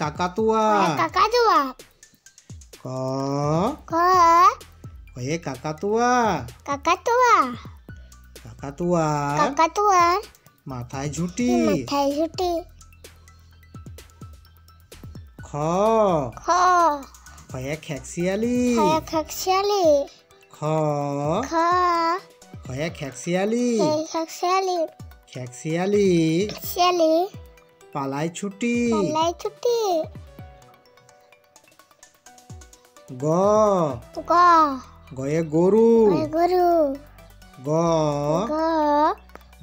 কাকাতুয়া কাকাতুয়া ক ক খয়ে কাকাতুয়া কাকাতুয়া কাকাতুয়ার কাকাতুয়ার মাথায় ঝুঁটি মাথায় ঝুঁটি খ খ খয়ে খেকশিয়ালি খয়ে খাকশিয়ালি খ খ খয়ে খেকশিয়ালি খয়ে খাকশিয়ালি খেকশিয়ালি শিয়ালি পালায় ছুটি পাল্লাই ছুটি গ গ গয়ে গরু গয়ে গরু গ গ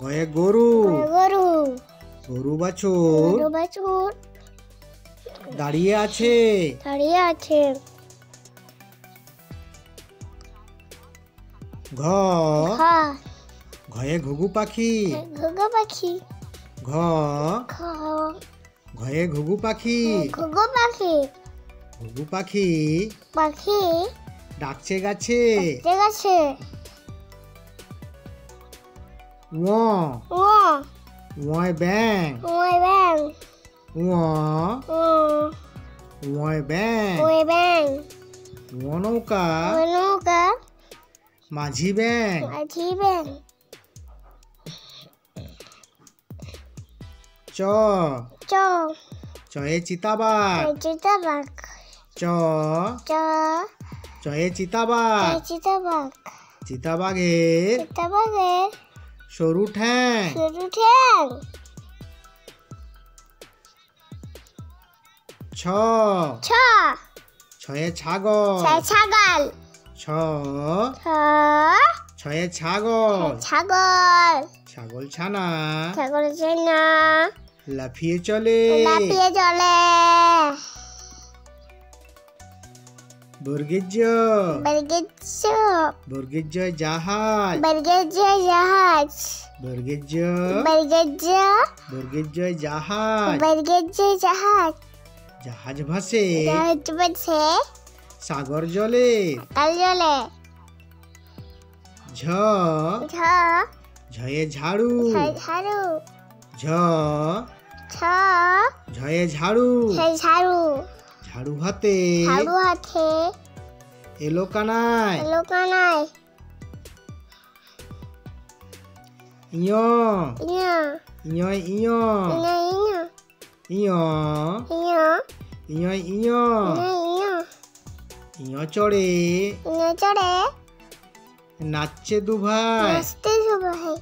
গয়ে গরু গয়ে গরু গরু বাছুর গরু বাছুর দাঁড়িয়ে আছে দাঁড়িয়ে আছে ঘ ঘ ঘয়ে ঘুঘু পাখি ঘুঘু পাখি ঘ ঘ ঘয়ে ঘুঘু পাখি ঘুঘু পাখি ঘুঘু পাখি পাখি ডাকছে গাছে ঠিক আছে ও ও ওয় ব্যাং ওই ব্যাং ও ও ওয় ব্যাং ওই ব্যাং ও নৌকা ওই নৌকা মাঝি ব্যাং মাঝি ব্যাং চ চ চয়ে চিতাবাঘ চিতাবাঘ চ চ চয়ে চিতাবাঘ চিতাবাঘ চিতাবাঘের চিতাবাঘের সরু ঠ্যাং সরু ঠ্যাং ছ ছ ছয়ে ছাগল ছাগল ছ ছ ছয়ে ছাগল ছাগল ছাগল ছানা ছাগল চেনা লাফিয়ে চলে লাফিয়ে চলে বর্গের জ বর্গের জ বর্গের জয় জাহাজ বর্গের জ জাহাজ বর্গের জ বর্গের জ বর্গের জয় জাহাজ বর্গের জ জাহাজ জাহাজ ভাসে জাহাজ বসে সাগর জলে কাল জলে ঝ ঝ ঝয়ে ঝাড়ু ঝাড়ু ঝ ছ ঝয়ে ঝাড়ু ঝাড়ু ঝাড়ু হাতে ঝাড়ু হাতে এলো কানায় লোকানায় ইয় ইয়া ইয় ইয় ইয়া ইয়া ইয় ইয়া ইয় ইয় ইয়া ইয়া ইয় চড়ে ইয়া চড়ে নাচছে দুভাই নাচতে সবাই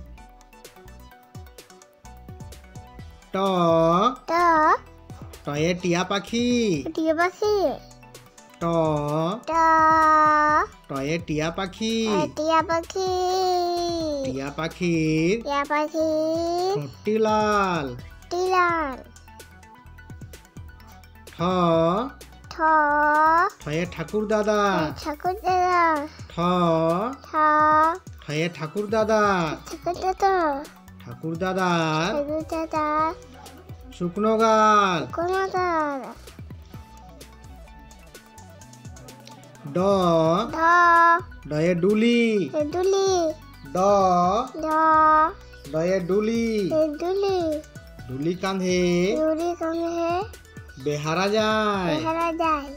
ট ট টয়ে টিয়া পাখি টিয়া পাখি ট ট টয়ে টিয়া পাখি টিয়া পাখি টিয়া পাখির টিয়া পাখি ঠোঁটটি লাল টিলাল ঠ ঠ ঠয়ে ঠাকুর দাদা ঠাকুর দাদা ঠ ঠ ঠয়ে ঠাকুর দাদা ঠাকুর দাদা ঠাকুর দাদার ঠাকুর দাদা শুকনো গাল কোন দাদা ড ধ ডয়ে ডুলি দুলি ড ধ ডয়ে ডুলি দুলি ডুলি কাঁধে দুলি কামে বেহারা যায় হেরা যায়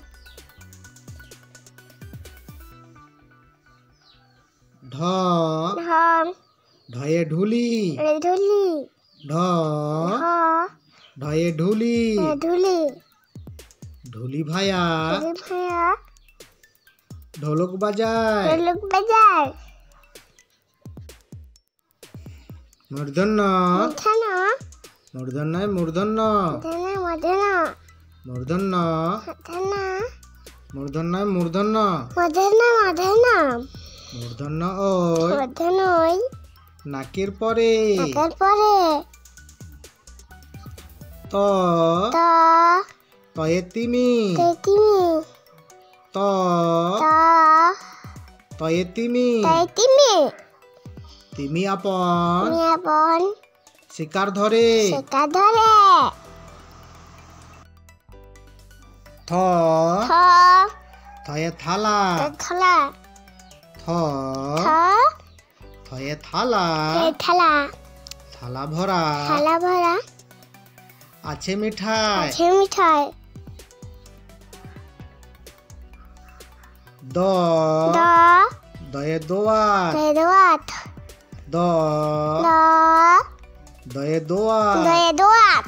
ঢ ধম ঢয়ে ঢুলি ধুলি ঢ ধ ঢয়ে ঢুলি ধুলি ঢুলি ভায়া ধুলি ভায়া ঢোলক বাজায় লোক বাজার মূর্ধন্য মথানা মূর্ধন্যয় মূর্ধন্য মথানা মথানা মূর্ধন্য মথানা মূর্ধন্যয় মূর্ধন্য মথানা মথানা মূর্ধন্য ওই মথানই নাকের পরে আকার পরে ত ত তয়ে তিমি তেতিমি ত ত তয়ে তিমি তেতিমি তিমি আপন মিয়াবন শিকার ধরে সেটা ধরে থ থ থয়ে থালা থালা থ থ থয়ে থালা থালা থালা ভরা থালা ভরা আছে মিঠাই আছে মিঠাই দ দ দয়ে দোয়াত দয়ে দোয়াত দ দ দয়ে দোয়াত দয়ে দোয়াত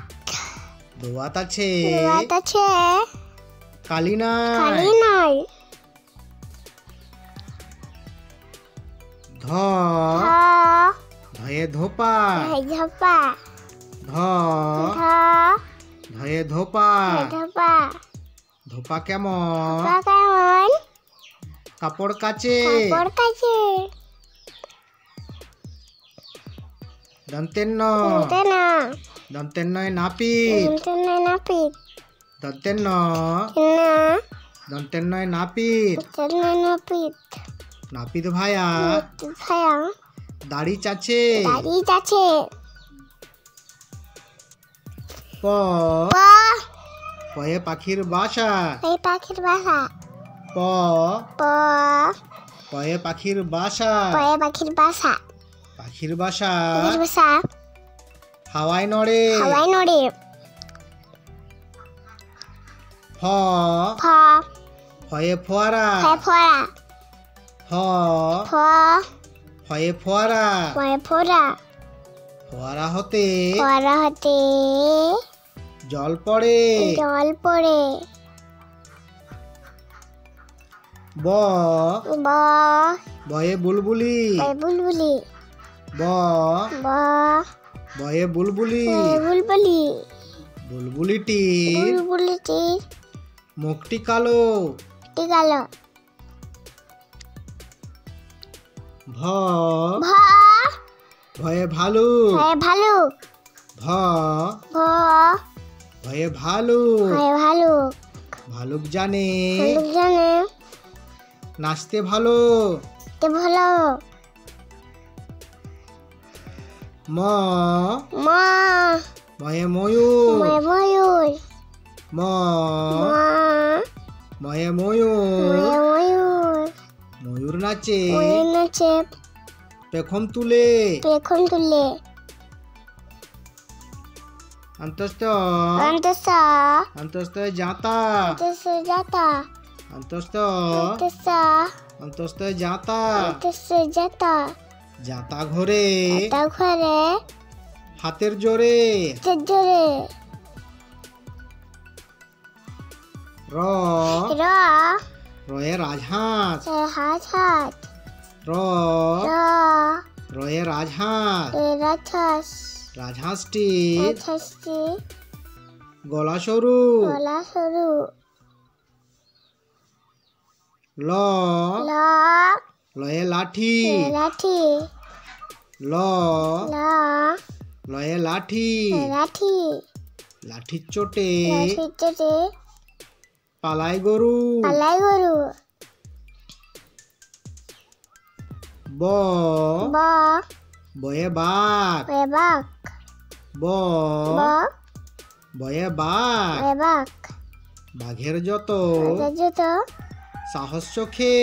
দোয়াত আছে দোয়াত আছে কালি নাই কালি নাই ধ ধ ধয়ে ধোপা ধয়ে ধপা ধ ধ ধয়ে ধোপা ধয়ে ধপা ধোপা কেমন ধপা কেমন কাপড় কাচে কাপড় কাচে দন্তের ন নিতে না দন্তের নয় নাপিত নিতে না নাপিত দন্তের ন না দন্তের নয় নাপিত নিতে না নাপিত নাপিত ভায়া নাপিত ভায়া দাড়ি চাচে দাঁড়িয়ে আছে প প পয়ে পাখির বাসা এই পাখির বাসা প প পয়ে পাখির বাসা পয়ে পাখির বাসা পাখির বাসা পাখির বাসা হাওয়ায় নড়ে হাওয়ায় নড়ে ফ ফ ফয়ে ফোয়ারা ফয়ে ফোড়া ফ ফ ফয়ে ফোয়ারা ফয়ে ফোড়া ফোয়ারা হতে ফোড়া হতে জল পড়ে জল পড়ে ব ব বয়ে বুলবুলি বয়ে বুলবুলি ব ব বয়ে বুলবুলি বয়ে বুলবুলি বুলবুলিটি বুলবুলিটি মুখটি কালো টিকাল ভ ভ ভয়ে ভালু ভয়ে ভালু ভ ভ ভয়ে ভালু ভয়ে ভালু ভালুক জানে ভালুক জানে নাচতে ভালো তে ভালো ম মা ময়ে ময়ূর ময়ে ময়ূর ম মা ময়ে ময়ূর ময়ে ময়ূর ময়ূর নাচে ময়ূর নাচে পেখম তুলে পেখম তুলে অন্তস্থ অন্তসা অন্তস্থ যাতা অন্তসা যাতা অন্তস্থ অন্তসা অন্তস্থ যাতা অন্তসা যাতা যাতা ঘরে তা ঘরে হাতের জোরে জোরে র র রয়ে রাজহাঁস হাত হাত র র রয়ে রাজহাঁস রাক্ষস রাজহাঁসটি রাক্ষসটি গলা সরু গলা সরু ল ল লয়ে লাঠি লাঠি ল ল লয়ে লাঠি লাঠি লাঠির চোটে লাঠির চোটে পালাই গরু পালাই গরু ব ব বয়ে বাঘ বয়ে বাঘ ব ব বয়ে বাঘ বয়ে বাঘ বাঘের যত যত সাহস চোখে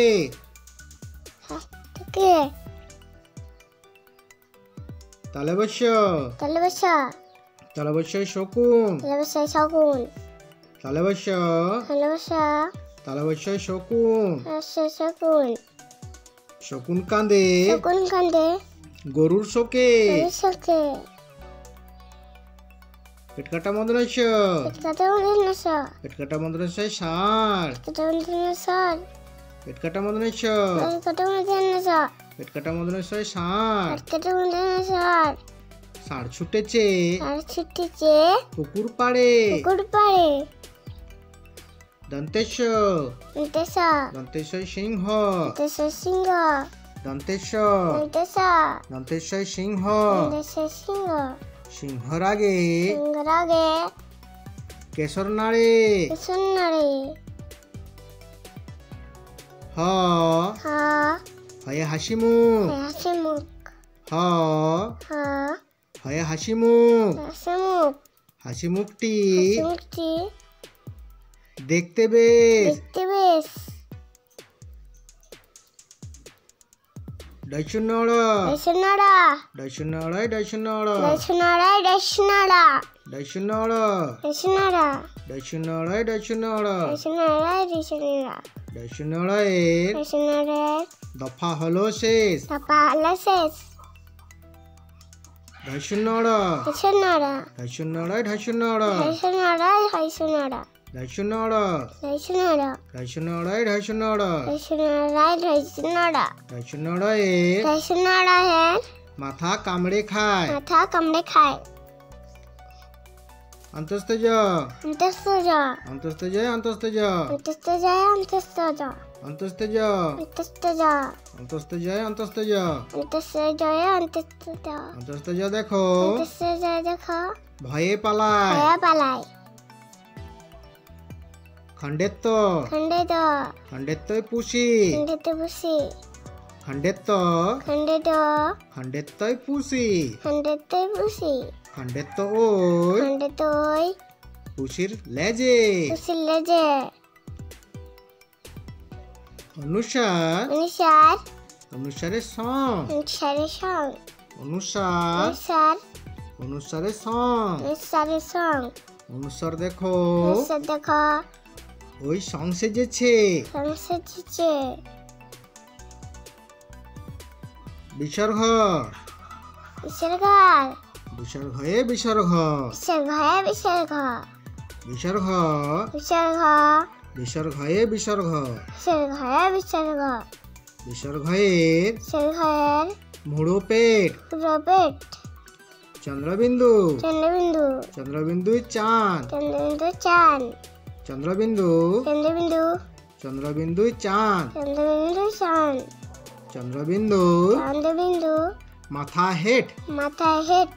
কে তালে বস্য তালে বসা তালে বস্য শকুন তালে বসা শকুন তালে বস্য তালে বসা তালে বস্য শকুন শকুন শকুন কাঁদে শকুন কান্দে গরুর শোকে শোকে পেটকাটা মন্দ্রস্য পেটকাটা মন্দির পেটকাটা মন্দ্রস্য ষাঁড় পেটকাটা মন্দির সর পেটকাটা মন্দ্রস্য পেটকাটা মন্দির পেটকাটা মন্দ্রস্য ষাঁড় পেটকাটা মন্দির সর ষাঁড় ছুটেছে আর ছুটিছে পুকুর পাড়ে পুকুর পাড়ে দন্তেশ্ব নিতেছ দন্তেশ্ব সিংহ নিতেছ সিংহ দন্তেশ্ব নিতেছ দন্তেশ্ব সিংহ নিতেছ সিংহ সিংহর আগে সিংহর আগে কেশর নাড়ে সুন্দরী হ হ হয়ে হাসি মুখ হাসি মুখ হ হ হয়ে হাসি মুখ হাসি মুখ হাসি মুখটি হাসি মুখটি দেখতে বেশ দেখতে বেশ ডাইশুনড় দর্শনারা ডাইশুনড়াই ডাইশুনড় দর্শনারাই দর্শনারা ডাইশুনড় দর্শনারা ডাইশুনড়ায় ডাইশুনড়া ডাইশুনড়া ডাইশুনড়া ডাইশুনড়ায়ের ডাইশুনড়ার দফা হলো শেষ দফা হলো শেষ ডাইশুনড়া ডাইশুনড়া ডাইশুনড়ায় ডাইশুনড়া ডাইশুনড়া ডাইশুনড়া ডাইশুনড়া ডাইশুনড়া ডাইশুনড়ায় ডাইশুনড়া ডাইশুনড়া ডাইশুনড়া ডাইশুনড়ায়ের ডাইশুনড়ার মাথা কামড়ে খায় মাথা কামড়ে খায় অন্তস্থ জ অন্তস্থ জ অন্তস্থ জ অন্তস্থ জ অন্তস্থ যায় অন্তস্থ জ অন্তস্থ জ অন্তস্থ জ অন্তস্থ জ অন্তস্থ জ অন্তস্থ জয় অন্তস্থ জ অন্তস্থ জ দেখো অন্তস্থ জয় দেখো ভয়ে পালায় ভয়া পালায় খণ্ডেত্ব খণ্ডিত খণ্ডেত্বই পুষি খণ্ডিত বসি খণ্ডেত্ব খণ্ডিত খণ্ডেত্বই পুষি খণ্ডিত বসি খণ্ডেত্ব ওই খণ্ডিত পুষির লেজে বসিলে যে অনুসার অনুসার অনুসারের সং অনুসারে সং অনুসার অনুসার অনুসারের সং অনুসারে সং অনুসার দেখো অনুসার দেখো ওই সং সেজেছে সংসেজিছে বিসর্গ বিসর্গ বিসর্গয়ে বিসর্গ বিসর্গয়ে বিসর্গ বিসর্গ বিসর্গ বিসর্গয়ে বিসর্গ বিসর্গয়ে বিসর্গ বিসর্গয়ের বিসর্গয়ের মুড়ো পেট পুরো পেট চন্দ্রবিন্দু চন্দ্রবিন্দু চন্দ্রবিন্দু চাঁদ চন্দ্রবিন্দু চাঁদ চন্দ্রবিন্দু চন্দ্রবিন্দু চন্দ্রবিন্দু চাঁদ চন্দ্রবিন্দু চাঁদ চন্দ্রবিন্দু চন্দ্রবিন্দু মাথা হেট মাথায় হেড